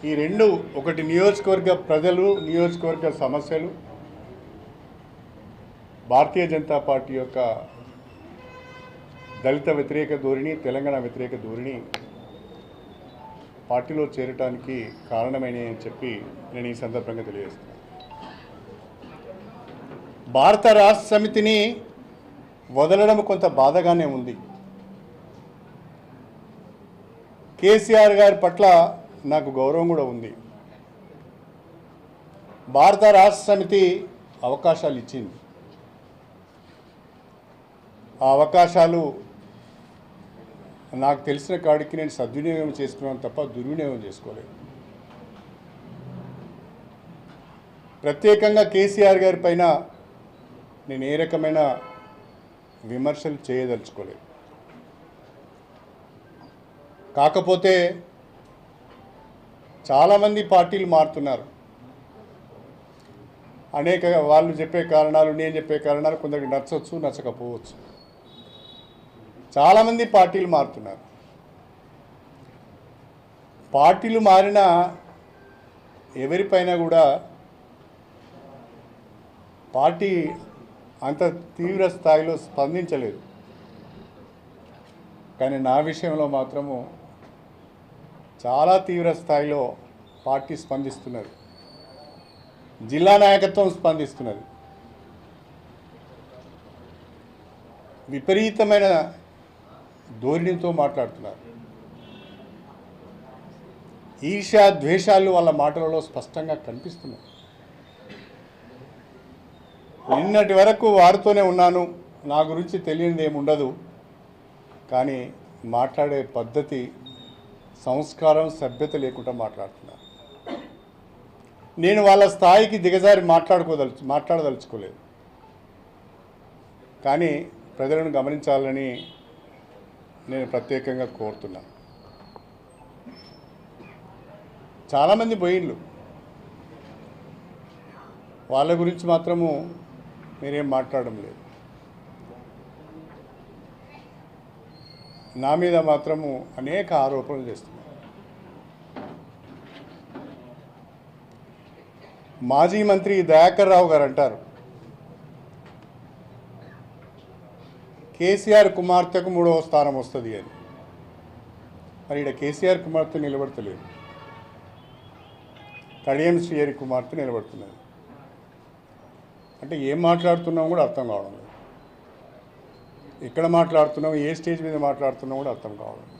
ఈ రెండు, ఒకటి నియోజకవర్గ ప్రజలు, నియోజకవర్గ సమస్యలు, భారతీయ జనతా పార్టీ యొక్క దళిత వ్యతిరేక ధోరణి, తెలంగాణ వ్యతిరేక ధోరణి పార్టీలో చేరటానికి కారణమైనవి అని చెప్పి నేను ఈ సందర్భంగా తెలియజేస్తున్నాను. భారత రాష్ట్ర సమితిని వదలడం కొంత బాధగానే ఉంది. కేసీఆర్ గారి పట్ల నాకు గౌరవం కూడా ఉంది. భారత రాష్ట్ర సమితి అవకాశాలు ఇచ్చింది. ఆ అవకాశాలు నాకు తెలిసిన కాడికి నేను సద్వినియోగం చేసుకున్నాను తప్ప దుర్వినియోగం చేసుకోలేదు. ప్రత్యేకంగా కేసీఆర్ గారి పైన నేను ఏ రకమైన విమర్శలు చేయదలుచుకోలేదు. కాకపోతే చాలామంది పార్టీలు మారుతున్నారు. అనేక వాళ్ళు చెప్పే కారణాలు, నేను చెప్పే కారణాలు కొందరికి నచ్చవచ్చు, నచ్చకపోవచ్చు. చాలామంది పార్టీలు మారుతున్నారు. పార్టీలు మారిన ఎవరిపైన కూడా పార్టీ అంత తీవ్ర స్థాయిలో స్పందించలేదు. కానీ నా విషయంలో మాత్రము చాలా తీవ్ర స్థాయిలో పార్టీ స్పందిస్తున్నది. జిల్లా నాయకత్వం స్పందిస్తున్నది. విపరీతమైన ధోరణితో మాట్లాడుతున్నారు. ఈర్ష్య, ద్వేషాలు వాళ్ళ మాటలలో స్పష్టంగా కనిపిస్తున్నాయి. నిన్నటి వరకు వారితోనే ఉన్నాను, నా గురించి తెలియనిది ఏముండదు. కానీ మాట్లాడే పద్ధతి, సంస్కారం, సభ్యత లేకుండా మాట్లాడుతున్నారు. నేను వాళ్ళ స్థాయికి దిగజారి మాట్లాడదలుచుకోలేదు. కానీ ప్రజలను గమనించాలని నేను ప్రత్యేకంగా కోరుతున్నాను. చాలామంది పోయిండ్లు, వాళ్ళ గురించి మాత్రము మీరేం మాట్లాడడం లేదు. నా మీద మాత్రము అనేక ఆరోపణలు చేస్తున్నారు. మాజీ మంత్రి దయాకర్ రావు గారు అంటారు, కేసీఆర్ కుమార్తెకు 3వ స్థానం వస్తుంది అని. మరి ఇక్కడ కేసీఆర్ కుమార్తె నిలబడతలేదు, కడియం శ్రీహరి కుమార్తె నిలబడుతున్నది. అంటే ఏం మాట్లాడుతున్నాం కూడా అర్థం కావడం లేదు. ఎక్కడ మాట్లాడుతున్నాం, ఏ స్టేజ్ మీద మాట్లాడుతున్నాం కూడా అర్థం కావడం లేదు.